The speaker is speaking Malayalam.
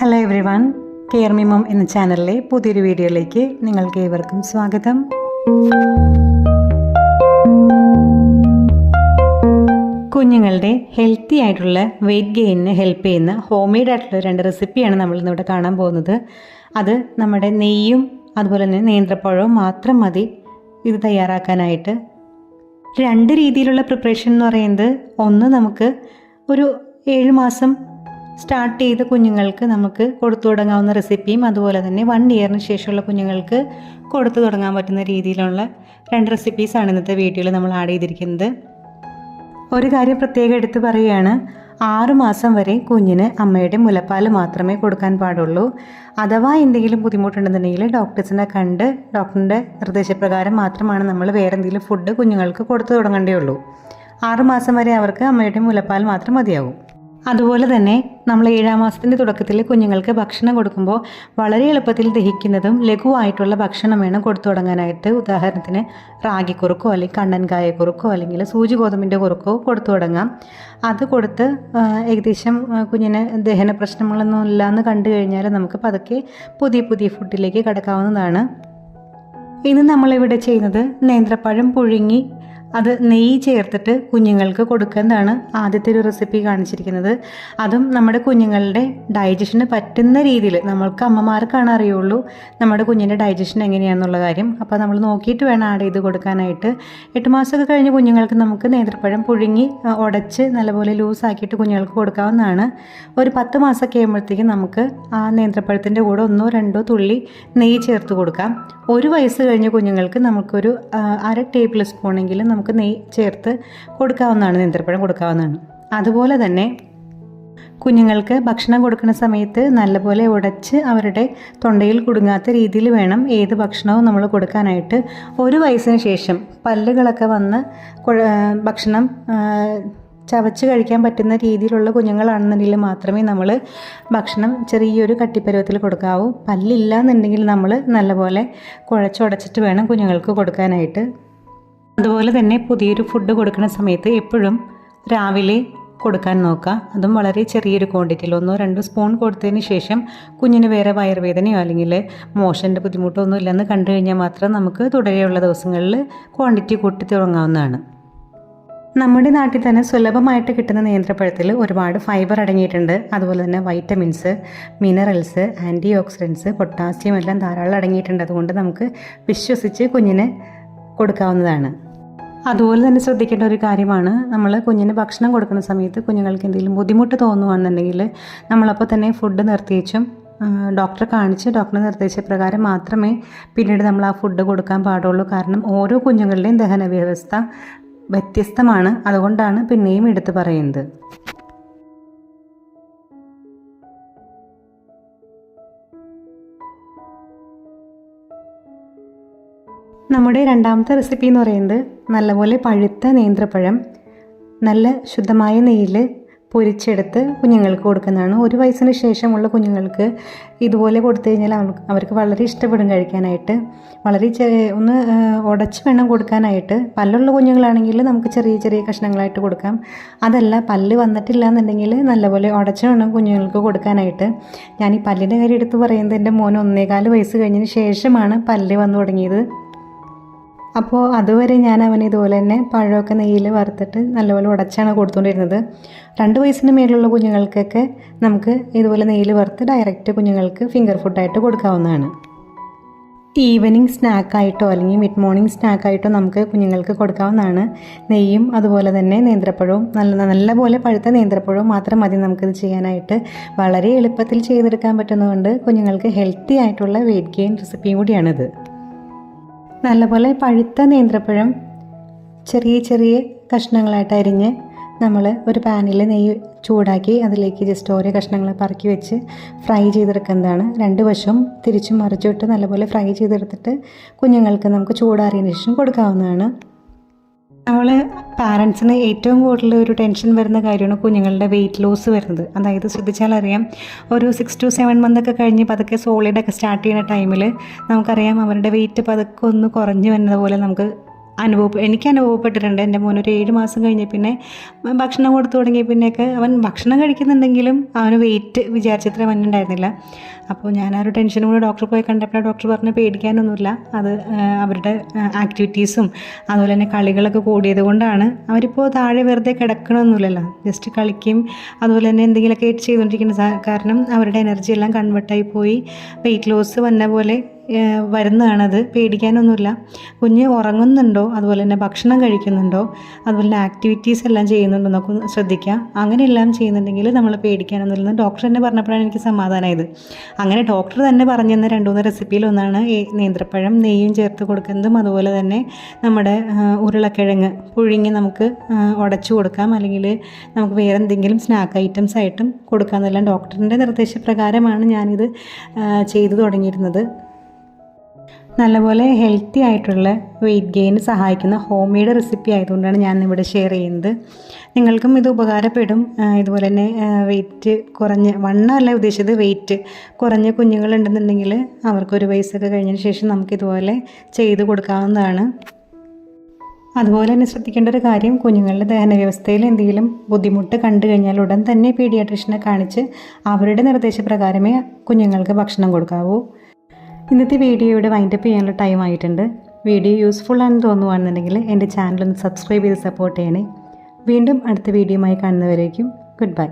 ഹലോ എവ്രി വൺ, കെയർ മി മോം എന്ന ചാനലിലെ പുതിയൊരു വീഡിയോയിലേക്ക് നിങ്ങൾക്ക് ഏവർക്കും സ്വാഗതം. കുഞ്ഞുങ്ങളുടെ ഹെൽത്തി ആയിട്ടുള്ള വെയിറ്റ് ഗെയിനിന് ഹെൽപ്പ് ചെയ്യുന്ന ഹോം മെയ്ഡ് ആയിട്ടുള്ള 2 റെസിപ്പിയാണ് നമ്മൾ ഇന്നിവിടെ കാണാൻ പോകുന്നത്. അത് നമ്മുടെ നെയ്യും അതുപോലെ തന്നെ നേന്ത്രപ്പഴവും മാത്രം മതി ഇത് തയ്യാറാക്കാനായിട്ട്. 2 രീതിയിലുള്ള പ്രിപ്പറേഷൻ എന്ന് പറയുന്നത്, ഒന്ന് നമുക്ക് ഒരു 7 മാസം സ്റ്റാർട്ട് ചെയ്ത കുഞ്ഞുങ്ങൾക്ക് നമുക്ക് കൊടുത്തു തുടങ്ങാവുന്ന റെസിപ്പിയും, അതുപോലെ തന്നെ 1 ഇയറിന് ശേഷമുള്ള കുഞ്ഞുങ്ങൾക്ക് കൊടുത്തു തുടങ്ങാൻ പറ്റുന്ന രീതിയിലുള്ള 2 റെസിപ്പീസാണ് ഇന്നത്തെ വീഡിയോയിൽ നമ്മൾ ആഡ് ചെയ്തിരിക്കുന്നത്. ഒരു കാര്യം പ്രത്യേകം എടുത്ത് പറയുകയാണ്, 6 മാസം വരെ കുഞ്ഞിന് അമ്മയുടെ മുലപ്പാൽ മാത്രമേ കൊടുക്കാൻ പാടുള്ളൂ. അഥവാ എന്തെങ്കിലും ബുദ്ധിമുട്ടുണ്ടെന്നുണ്ടെങ്കിൽ ഡോക്ടേഴ്സിനെ കണ്ട് ഡോക്ടറിൻ്റെ നിർദ്ദേശപ്രകാരം മാത്രമാണ് നമ്മൾ വേറെ എന്തെങ്കിലും ഫുഡ് കുഞ്ഞുങ്ങൾക്ക് കൊടുത്തു തുടങ്ങേണ്ടേ 6 മാസം വരെ അവർക്ക് അമ്മയുടെ മുലപ്പാൽ മാത്രം മതിയാകും. അതുപോലെ തന്നെ നമ്മൾ 7-ാം മാസത്തിൻ്റെ തുടക്കത്തിൽ കുഞ്ഞുങ്ങൾക്ക് ഭക്ഷണം കൊടുക്കുമ്പോൾ വളരെ എളുപ്പത്തിൽ ദഹിക്കുന്നതും ലഘുവായിട്ടുള്ള ഭക്ഷണം വേണം കൊടുത്തു തുടങ്ങാനായിട്ട്. ഉദാഹരണത്തിന് റാഗിക്കുറുക്കോ അല്ലെങ്കിൽ കണ്ണൻകായ കുറുക്കോ അല്ലെങ്കിൽ സൂചി ഗോതമ്പിൻ്റെ കുറുക്കോ കൊടുത്തു തുടങ്ങാം. അത് കൊടുത്ത് ഏകദേശം കുഞ്ഞിന് ദഹന പ്രശ്നങ്ങളൊന്നും ഇല്ലയെന്ന് കണ്ടു കഴിഞ്ഞാൽ നമുക്ക് പതുക്കെ പുതിയ ഫുഡിലേക്ക് കടക്കാവുന്നതാണ്. ഇന്ന് നമ്മളിവിടെ ചെയ്യുന്നത് നേന്ത്രപ്പഴം പുഴുങ്ങി അത് നെയ്യ് ചേർത്തിട്ട് കുഞ്ഞുങ്ങൾക്ക് കൊടുക്കുന്നതാണ് ആദ്യത്തെ ഒരു റെസിപ്പി കാണിച്ചിരിക്കുന്നത്. അതും നമ്മുടെ കുഞ്ഞുങ്ങളുടെ ഡൈജഷന് പറ്റുന്ന രീതിയിൽ, നമ്മൾക്ക് അമ്മമാർക്കാണ് അറിയുള്ളൂ നമ്മുടെ കുഞ്ഞിൻ്റെ ഡൈജഷൻ എങ്ങനെയാണെന്നുള്ള കാര്യം. അപ്പോൾ നമ്മൾ നോക്കിയിട്ട് വേണം ആഡ് ചെയ്ത് കൊടുക്കാനായിട്ട്. 8 മാസമൊക്കെ കഴിഞ്ഞ് കുഞ്ഞുങ്ങൾക്ക് നമുക്ക് നേന്ത്രപ്പഴം പുഴുങ്ങി ഉടച്ച് നല്ലപോലെ ലൂസാക്കിയിട്ട് കുഞ്ഞുങ്ങൾക്ക് കൊടുക്കാവുന്നതാണ്. ഒരു 10 മാസമൊക്കെ ആകുമ്പോഴത്തേക്കും നമുക്ക് ആ നേന്ത്രപ്പഴത്തിൻ്റെ കൂടെ 1-2 തുള്ളി നെയ്യ് ചേർത്ത് കൊടുക്കാം. 1 വയസ്സ് കഴിഞ്ഞ കുഞ്ഞുങ്ങൾക്ക് നമുക്കൊരു 1/2 ടേബിൾ സ്പൂണെങ്കിലും നമുക്ക് നെയ്യ് ചേർത്ത് കൊടുക്കാവുന്നതാണ്, നേന്ത്രപ്പഴം കൊടുക്കാവുന്നതാണ്. അതുപോലെ തന്നെ കുഞ്ഞുങ്ങൾക്ക് ഭക്ഷണം കൊടുക്കുന്ന സമയത്ത് നല്ലപോലെ ഉടച്ച് അവരുടെ തൊണ്ടയിൽ കുടുങ്ങാത്ത രീതിയിൽ വേണം ഏത് ഭക്ഷണവും നമ്മൾ കൊടുക്കാനായിട്ട്. 1 വയസ്സിന് ശേഷം പല്ലുകളൊക്കെ വന്ന് ഭക്ഷണം ചവച്ച് കഴിക്കാൻ പറ്റുന്ന രീതിയിലുള്ള കുഞ്ഞുങ്ങളാണെന്നുണ്ടെങ്കിൽ മാത്രമേ നമ്മൾ ഭക്ഷണം ചെറിയൊരു കട്ടിപ്പരുവത്തിൽ കൊടുക്കാവൂ. പല്ലില്ല എന്നുണ്ടെങ്കിൽ നമ്മൾ നല്ലപോലെ കുഴച്ചുടച്ചിട്ട് വേണം കുഞ്ഞുങ്ങൾക്ക് കൊടുക്കാനായിട്ട്. അതുപോലെ തന്നെ പുതിയൊരു ഫുഡ് കൊടുക്കുന്ന സമയത്ത് എപ്പോഴും രാവിലെ കൊടുക്കാൻ നോക്കുക. അതും വളരെ ചെറിയൊരു ക്വാണ്ടിറ്റിയിൽ 1-2 സ്പൂൺ കൊടുത്തതിന് ശേഷം കുഞ്ഞിന് വേറെ വയറുവേദനയോ അല്ലെങ്കിൽ മോഷൻ്റെ ബുദ്ധിമുട്ടോ ഒന്നും ഇല്ലെന്ന് കണ്ടു കഴിഞ്ഞാൽ മാത്രം നമുക്ക് തുടരെയുള്ള ദിവസങ്ങളിൽ ക്വാണ്ടിറ്റി കൂട്ടി തുടങ്ങാവുന്നതാണ്. നമ്മുടെ നാട്ടിൽ തന്നെ സുലഭമായിട്ട് കിട്ടുന്ന നേന്ത്രപ്പഴത്തിൽ ഒരുപാട് ഫൈബർ അടങ്ങിയിട്ടുണ്ട്. അതുപോലെ തന്നെ vitamins, minerals, antioxidants, potassium എല്ലാം ധാരാളം അടങ്ങിയിട്ടുണ്ട്. അതുകൊണ്ട് നമുക്ക് വിശ്വസിച്ച് കുഞ്ഞിന് കൊടുക്കാവുന്നതാണ്. അതുപോലെ തന്നെ ശ്രദ്ധിക്കേണ്ട ഒരു കാര്യമാണ്, നമ്മൾ കുഞ്ഞിന് ഭക്ഷണം കൊടുക്കുന്ന സമയത്ത് കുഞ്ഞുങ്ങൾക്ക് എന്തെങ്കിലും ബുദ്ധിമുട്ട് തോന്നുകയാണെന്നുണ്ടെങ്കിൽ നമ്മളപ്പോൾ തന്നെ ഫുഡ് നിർത്തിവെച്ചും ഡോക്ടറെ കാണിച്ച് ഡോക്ടറുടെ നിർദ്ദേശപ്രകാരം മാത്രമേ പിന്നീട് നമ്മൾ ആ ഫുഡ് കൊടുക്കാൻ പാടുള്ളൂ. കാരണം ഓരോ കുഞ്ഞുങ്ങളുടെയും ദഹന വ്യവസ്ഥ വ്യത്യസ്തമാണ്. അതുകൊണ്ടാണ് പിന്നെയും എടുത്തു പറയുന്നത്. നമ്മുടെ 2ാമത്തെ റെസിപ്പി എന്ന് പറയുന്നത്, നല്ലപോലെ പഴുത്ത നേന്ത്രപ്പഴം നല്ല ശുദ്ധമായ നെയ്യിൽ പൊരിച്ചെടുത്ത് കുഞ്ഞുങ്ങൾക്ക് കൊടുക്കുന്നതാണ്. 1 വയസ്സിന് ശേഷമുള്ള കുഞ്ഞുങ്ങൾക്ക് ഇതുപോലെ കൊടുത്തു കഴിഞ്ഞാൽ അവർക്ക് വളരെ ഇഷ്ടപ്പെടും കഴിക്കാനായിട്ട്. വളരെ ഒന്ന് ഉടച്ച് വേണം കൊടുക്കാനായിട്ട്. പല്ലുള്ള കുഞ്ഞുങ്ങളാണെങ്കിൽ നമുക്ക് ചെറിയ കഷ്ണങ്ങളായിട്ട് കൊടുക്കാം. അതല്ല, പല്ല് വന്നിട്ടില്ല എന്നുണ്ടെങ്കിൽ നല്ലപോലെ ഉടച്ച് വേണം കുഞ്ഞുങ്ങൾക്ക് കൊടുക്കാനായിട്ട്. ഞാൻ ഈ പല്ലിൻ്റെ കാര്യം എടുത്ത് പറയുന്നത്, എൻ്റെ മോന് 1.25 വയസ്സ് കഴിഞ്ഞതിന് ശേഷമാണ് പല്ല് വന്നു തുടങ്ങിയത്. അപ്പോൾ അതുവരെ ഞാൻ അവന് ഇതുപോലെ തന്നെ പഴമൊക്കെ നെയ്യിൽ വറുത്തിട്ട് നല്ലപോലെ ഉടച്ചാണ് കൊടുത്തുകൊണ്ടിരുന്നത്. 2 വയസ്സിന് മേലുള്ള കുഞ്ഞുങ്ങൾക്കൊക്കെ നമുക്ക് ഇതുപോലെ നെയ്യിൽ വറുത്ത് ഡയറക്റ്റ് കുഞ്ഞുങ്ങൾക്ക് ഫിംഗർ ഫുഡായിട്ട് കൊടുക്കാവുന്നതാണ്. ഈവനിങ് സ്നാക്കായിട്ടോ അല്ലെങ്കിൽ മിഡ് മോർണിംഗ് സ്നാക്കായിട്ടോ നമുക്ക് കുഞ്ഞുങ്ങൾക്ക് കൊടുക്കാവുന്നതാണ്. നെയ്യും അതുപോലെ തന്നെ നേന്ത്രപ്പഴവും നല്ലപോലെ പഴുത്ത നേന്ത്രപ്പഴവും മാത്രം മതി നമുക്കിത് ചെയ്യാനായിട്ട്. വളരെ എളുപ്പത്തിൽ ചെയ്തെടുക്കാൻ പറ്റുന്നതുകൊണ്ട് കുഞ്ഞുങ്ങൾക്ക് ഹെൽത്തി ആയിട്ടുള്ള വെയിറ്റ് ഗെയിൻ റെസിപ്പിയും കൂടിയാണിത്. നല്ലപോലെ പഴുത്ത നേന്ത്രപ്പഴം ചെറിയ കഷ്ണങ്ങളായിട്ട് അരിഞ്ഞ് നമ്മൾ ഒരു പാനിൽ നെയ്യ് ചൂടാക്കി അതിലേക്ക് ജസ്റ്റ് ഓരോ കഷ്ണങ്ങൾ പറക്കി വെച്ച് ഫ്രൈ ചെയ്തെടുക്കുന്നതാണ്. 2 വശവും തിരിച്ചും മറിച്ചിട്ട് നല്ലപോലെ ഫ്രൈ ചെയ്തെടുത്തിട്ട് കുഞ്ഞുങ്ങൾക്ക് നമുക്ക് ചൂടാറിയതിന് ശേഷം കൊടുക്കാവുന്നതാണ്. നമ്മൾ പാരൻസിന് ഏറ്റവും കൂടുതൽ ഒരു ടെൻഷൻ വരുന്ന കാര്യമാണ് കുഞ്ഞുങ്ങളുടെ വെയിറ്റ് ലോസ് വരുന്നത്. അതായത് ശ്രദ്ധിച്ചാൽ അറിയാം, ഒരു 6 to 7 മന്തൊക്കെ കഴിഞ്ഞ് പതുക്കെ സോളിഡൊക്കെ സ്റ്റാർട്ട് ചെയ്യുന്ന ടൈമിൽ നമുക്കറിയാം അവരുടെ വെയിറ്റ് പതുക്കെ ഒന്ന് കുറഞ്ഞു വരുന്നത് പോലെ നമുക്ക് എനിക്ക് അനുഭവപ്പെട്ടിട്ടുണ്ട്. എൻ്റെ മോൻ ഒരു 7 മാസം കഴിഞ്ഞ് പിന്നെ ഭക്ഷണം കൊടുത്തു തുടങ്ങിയ പിന്നെയൊക്കെ അവൻ ഭക്ഷണം കഴിക്കുന്നുണ്ടെങ്കിലും അവന് വെയിറ്റ് വിചാരിച്ചത്ര വന്നിട്ടുണ്ടായിരുന്നില്ല. അപ്പോൾ ഞാൻ ആ ഒരു ടെൻഷനും കൂടെ ഡോക്ടറെ പോയി കണ്ടപ്പോൾ ഡോക്ടർ പറഞ്ഞ് പേടിക്കാനൊന്നുമില്ല, അത് അവരുടെ ആക്ടിവിറ്റീസും അതുപോലെ തന്നെ കളികളൊക്കെ കൂടിയത് കൊണ്ടാണ്. അവരിപ്പോൾ താഴെ വെറുതെ കിടക്കണമൊന്നുമില്ലല്ലോ, ജസ്റ്റ് കളിക്കും അതുപോലെ തന്നെ എന്തെങ്കിലുമൊക്കെ ചെയ്തുകൊണ്ടിരിക്കുന്ന കാരണം അവരുടെ എനർജി എല്ലാം കൺവേർട്ടായി പോയി വെയിറ്റ് ലോസ് വന്ന പോലെ വരുന്നതാണത്. പേടിക്കാനൊന്നുമില്ല. കുഞ്ഞ് ഉറങ്ങുന്നുണ്ടോ, അതുപോലെ തന്നെ ഭക്ഷണം കഴിക്കുന്നുണ്ടോ, അതുപോലെ തന്നെ ആക്ടിവിറ്റീസ് എല്ലാം ചെയ്യുന്നുണ്ടോ എന്നൊക്കെ ശ്രദ്ധിക്കുക. അങ്ങനെയെല്ലാം ചെയ്യുന്നുണ്ടെങ്കിൽ നമ്മൾ പേടിക്കാനൊന്നുമില്ലെന്ന് ഡോക്ടർ തന്നെ പറഞ്ഞപ്പോഴാണ് എനിക്ക് സമാധാനമായത്. അങ്ങനെ ഡോക്ടർ തന്നെ പറഞ്ഞു തന്ന 2-3 റെസിപ്പിയിലൊന്നാണ് നേന്ത്രപ്പഴം നെയ്യും ചേർത്ത് കൊടുക്കുന്നതും, അതുപോലെ തന്നെ നമ്മുടെ ഉരുളക്കിഴങ്ങ് പുഴുങ്ങി നമുക്ക് ഉടച്ചു കൊടുക്കാം, അല്ലെങ്കിൽ നമുക്ക് വേറെ എന്തെങ്കിലും സ്നാക്ക് ഐറ്റംസ് ആയിട്ടും കൊടുക്കാമെന്നെല്ലാം ഡോക്ടറിൻ്റെ നിർദ്ദേശപ്രകാരമാണ് ഞാനിത് ചെയ്തു തുടങ്ങിയിരുന്നത്. നല്ലപോലെ ഹെൽത്തി ആയിട്ടുള്ള വെയിറ്റ് ഗെയിന് സഹായിക്കുന്ന ഹോം മെയ്ഡ് റെസിപ്പി ആയതുകൊണ്ടാണ് ഞാൻ ഇവിടെ ഷെയർ ചെയ്യുന്നത്. നിങ്ങൾക്കും ഇത് ഉപകാരപ്പെടും. ഇതുപോലെ തന്നെ വെയിറ്റ് കുറഞ്ഞ്, വണ്ണമല്ല ഉദ്ദേശിച്ചത്, വെയിറ്റ് കുറഞ്ഞ കുഞ്ഞുങ്ങളുണ്ടെന്നുണ്ടെങ്കിൽ അവർക്കൊരു വയസ്സൊക്കെ കഴിഞ്ഞതിന് ശേഷം നമുക്കിതുപോലെ ചെയ്ത് കൊടുക്കാവുന്നതാണ്. അതുപോലെ തന്നെ ശ്രദ്ധിക്കേണ്ട ഒരു കാര്യം, കുഞ്ഞുങ്ങളുടെ ദഹന വ്യവസ്ഥയിൽ എന്തെങ്കിലും ബുദ്ധിമുട്ട് കണ്ടു കഴിഞ്ഞാൽ ഉടൻ തന്നെ പീഡിയാട്രീഷ്യനെ കാണിച്ച് അവരുടെ നിർദ്ദേശപ്രകാരമേ കുഞ്ഞുങ്ങൾക്ക് ഭക്ഷണം കൊടുക്കാവൂ. ഇന്നത്തെ വീഡിയോ ഇവിടെ വൈൻഡപ്പ് ചെയ്യാനുള്ള ടൈം ആയിട്ടുണ്ട്. വീഡിയോ യൂസ്ഫുൾ ആണെന്ന് തോന്നുകയാണെന്നുണ്ടെങ്കിൽ എൻ്റെ ചാനലൊന്ന് സബ്സ്ക്രൈബ് ചെയ്ത് സപ്പോർട്ട് ചെയ്യണേ. വീണ്ടും അടുത്ത വീഡിയോയുമായി കാണുന്നവരേക്കും ഗുഡ് ബൈ.